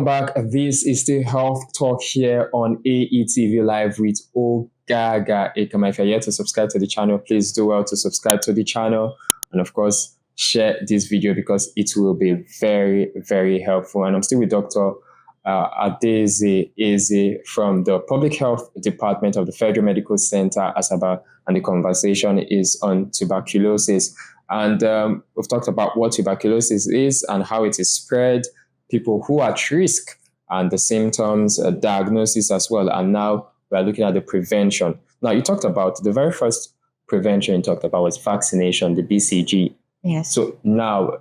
welcome back. This is the Health Talk here on AETV Live with Ogaga Ekama. If you're yet to subscribe to the channel, please do well to subscribe to the channel. And of course, share this video because it will be very, very helpful. And I'm still with Dr. Adeze Eze from the Public Health Department of the Federal Medical Center, Asaba, and the conversation is on tuberculosis. And we've talked about what tuberculosis is and how it is spread, people who are at risk, and the symptoms, diagnosis as well. And now we're looking at the prevention. Now, you talked about the very first prevention you talked about was vaccination, the BCG. Yes. So now,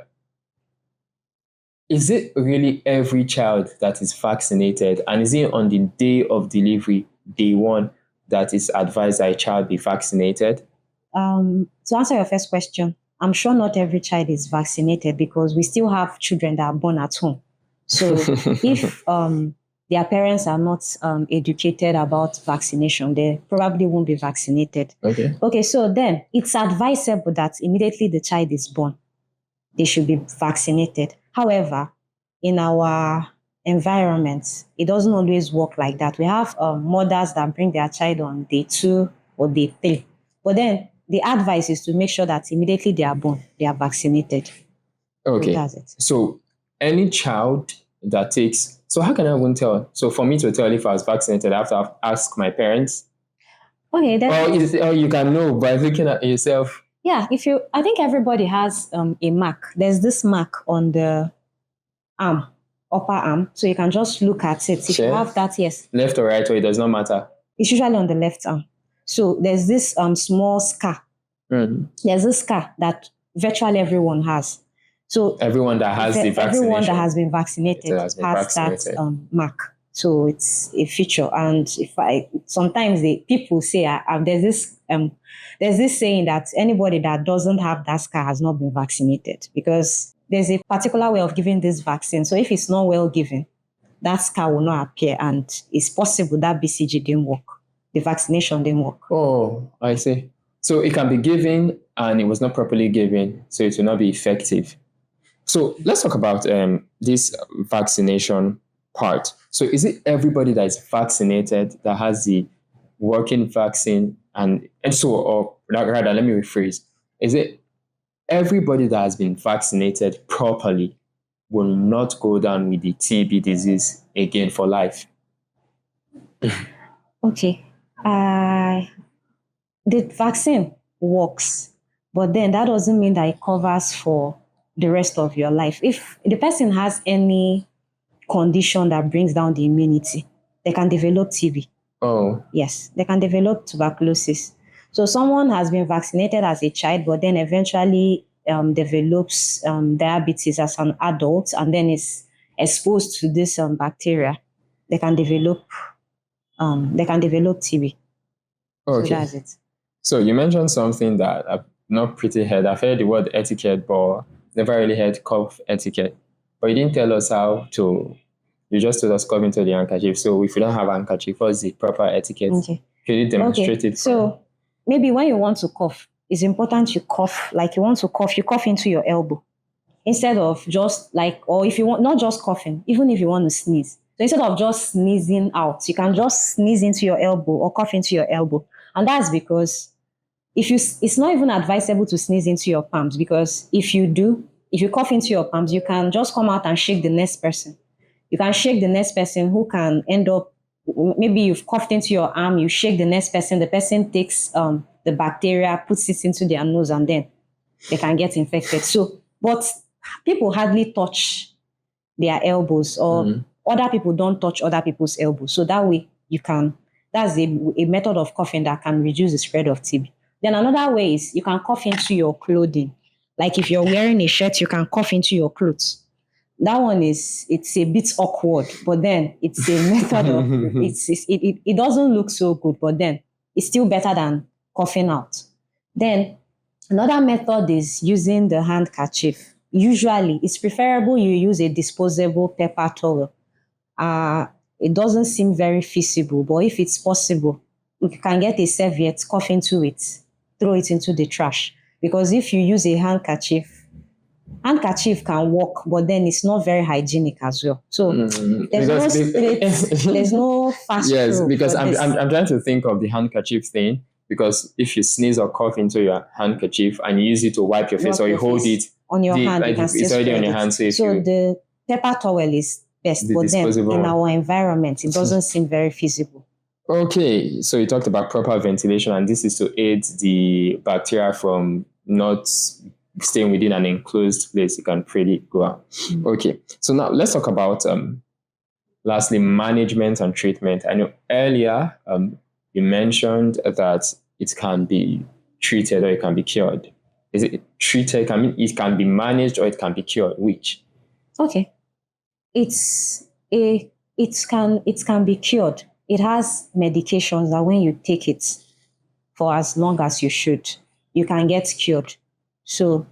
is it really every child that is vaccinated? And is it on the day of delivery, day one, that is advised that a child be vaccinated? To answer your first question, I'm sure not every child is vaccinated because we still have children that are born at home. So if their parents are not educated about vaccination, they probably won't be vaccinated. Okay, so then it's advisable that immediately the child is born, they should be vaccinated. However, in our environment, it doesn't always work like that. We have mothers that bring their child on day 2 or day 3. But then the advice is to make sure that immediately they are born, they are vaccinated. Okay. So that's it. So any child that takes, so how can I even tell? So for me to tell if I was vaccinated, I have to ask my parents. Okay. Or you can know by looking at yourself. Yeah, I think everybody has a mark. There's this mark on the arm, upper arm. So you can just look at it. If you have that, yes. Left or right, or it does not matter. It's usually on the left arm. So there's this small scar. Mm-hmm. There's a scar that virtually everyone has. So everyone that has the vaccination, everyone that has been vaccinated has that mark. So it's a feature. And sometimes people say there's this saying that anybody that doesn't have that scar has not been vaccinated because there's a particular way of giving this vaccine. So if it's not well given, that scar will not appear, and it's possible that BCG didn't work. The vaccination didn't work. Oh, I see. So it can be given and it was not properly given, so it will not be effective. So let's talk about this vaccination part. So is it everybody that is vaccinated that has the working vaccine? And so, or rather, let me rephrase. Is it everybody that has been vaccinated properly will not go down with the TB disease again for life? Okay. The vaccine works, but then that doesn't mean that it covers for the rest of your life. If the person has any condition that brings down the immunity, they can develop TB. Oh. Yes, they can develop tuberculosis. So someone has been vaccinated as a child, but then eventually develops diabetes as an adult, and then is exposed to this bacteria. They can develop TB. Okay. So that's it. So you mentioned something that I've not pretty heard. I've heard the word etiquette, but never really heard cough etiquette. But you didn't tell us how to. You just told us cough into the handkerchief. So if you don't have a handkerchief, what's the proper etiquette? Okay. Can you demonstrate it? So maybe when you want to cough, it's important you cough. Like you want to cough, you cough into your elbow. Instead of just or if you want, not just coughing, even if you want to sneeze. So instead of just sneezing out, you can just sneeze into your elbow or cough into your elbow. And that's because it's not even advisable to sneeze into your palms, because if you cough into your palms, you can just come out and shake the next person. You can shake the next person who can end up, maybe you've coughed into your arm, you shake the next person, the person takes the bacteria, puts it into their nose, and then they can get infected. So, but people hardly touch their elbows, or other people don't touch other people's elbows. So that way that's a method of coughing that can reduce the spread of TB. Then another way is you can cough into your clothing. Like if you're wearing a shirt, you can cough into your clothes. That one it's a bit awkward, but then it's a method of, it doesn't look so good, but then it's still better than coughing out. Then another method is using the handkerchief. Usually it's preferable you use a disposable paper towel. It doesn't seem very feasible, but if it's possible, you can get a serviette, cough into it, throw it into the trash. Because if you use a handkerchief, Handkerchief can work, but then it's not very hygienic as well. So there's no fast yes, rule because for I'm, this. I'm trying to think of the handkerchief thing, because if you sneeze or cough into your handkerchief and you use it to wipe your face, Wipe or you your hold face it on your hand, like you can it's still already on spread your it. hand, so if So you the paper towel is best, the but then disposable in one. our environment, it doesn't seem very feasible. Okay, so you talked about proper ventilation, and this is to aid the bacteria from not staying within an enclosed place. It can freely go out. Okay, so now let's talk about lastly, management and treatment. I know earlier you mentioned that it can be treated or it can be cured. Is it treated? I mean, it can be managed or it can be cured. Which? Okay, it can be cured. It has medications that when you take it for as long as you should, you can get cured. So,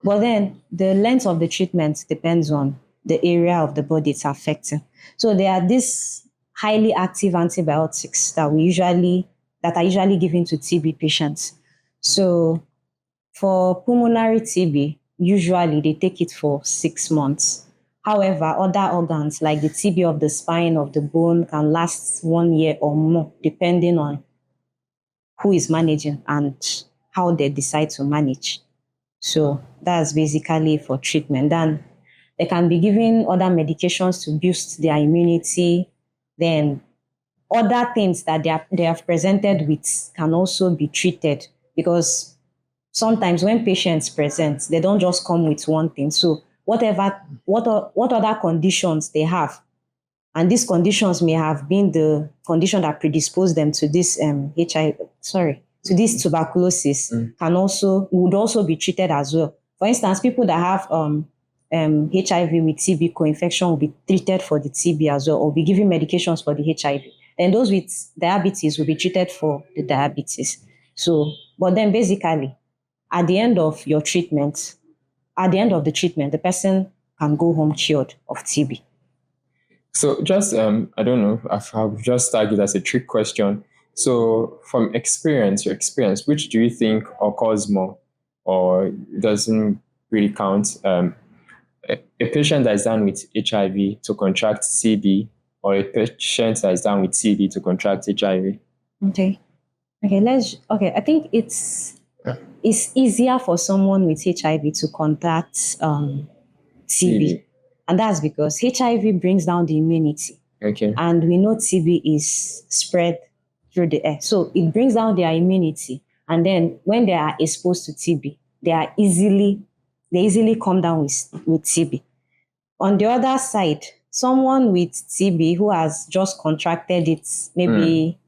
but then the length of the treatment depends on the area of the body it's affecting. So there are these highly active antibiotics that are usually given to TB patients. So for pulmonary TB, usually they take it for 6 months. However, other organs like the TB of the spine, of the bone, can last 1 year or more, depending on who is managing and how they decide to manage. So that's basically for treatment. Then they can be given other medications to boost their immunity. Then other things that they have presented with can also be treated, because sometimes when patients present, they don't just come with one thing. So what other conditions they have, and these conditions may have been the condition that predisposed them to this to this tuberculosis, would also be treated as well. For instance, people that have HIV with TB co-infection will be treated for the TB as well, or be given medications for the HIV. And those with diabetes will be treated for the diabetes. So, but then basically, at the end of your treatment, at the end of the treatment, the person can go home cured of TB. So just I don't know. I've just tagged it as a trick question. So from experience, your experience, which do you think occurs more, or doesn't really count? A patient that is down with HIV to contract TB, or a patient that is down with TB to contract HIV? Okay. I think it's easier for someone with HIV to contract TB. And that's because HIV brings down the immunity. Okay. And we know TB is spread through the air. So it brings down their immunity. And then when they are exposed to TB, they easily come down with TB. On the other side, someone with TB who has just contracted it maybe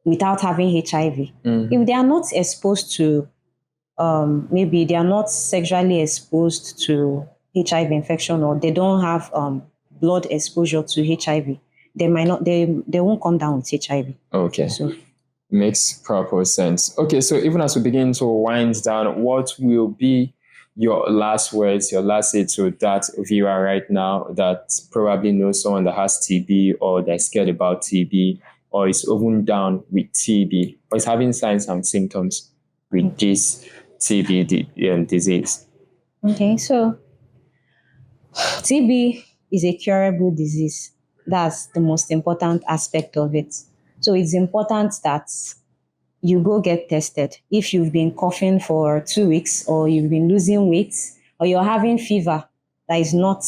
without having HIV, if they are not exposed to, maybe they are not sexually exposed to HIV infection, or they don't have blood exposure to HIV, they won't come down with HIV. Okay. So makes proper sense. Okay, so even as we begin to wind down, what will be your last words, your last say to that viewer right now that probably knows someone that has TB, or they're scared about TB, or is even down with TB, or is having signs and symptoms with this TB disease? Okay, so TB is a curable disease. That's the most important aspect of it. So it's important that you go get tested. If you've been coughing for 2 weeks, or you've been losing weight, or you're having fever that is not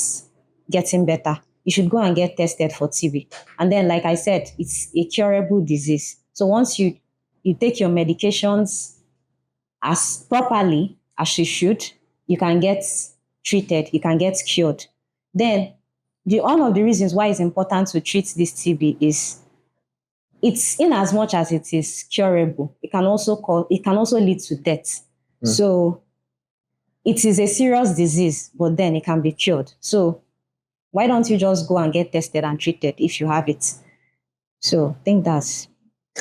getting better, you should go and get tested for TB. And then, like I said, it's a curable disease. So once you take your medications as properly as you should, you can get treated, you can get cured. Then one of the reasons why it's important to treat this TB is, it's in as much as it is curable, it can also lead to death. So it is a serious disease, but then it can be cured. So why don't you just go and get tested and treated if you have it? So I think that's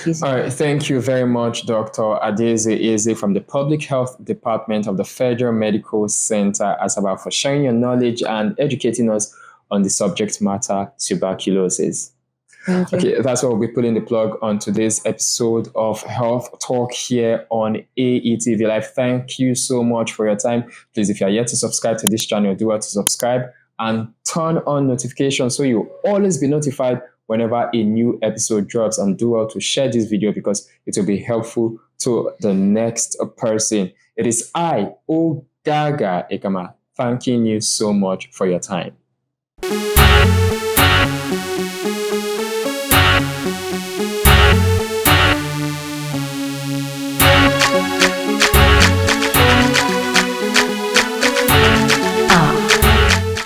easy. All right, thank you very much, Dr. Adeze Eze from the Public Health Department of the Federal Medical Center, Asaba, for sharing your knowledge and educating us on the subject matter, tuberculosis. Thank you. Okay, that's why we'll be putting the plug on today's episode of Health Talk here on AETV Live. Thank you so much for your time. Please, if you are yet to subscribe to this channel, do well to subscribe and turn on notifications so you'll always be notified whenever a new episode drops, and do well to share this video because it will be helpful to the next person. It is I, Ogaga Ekama, thanking you so much for your time.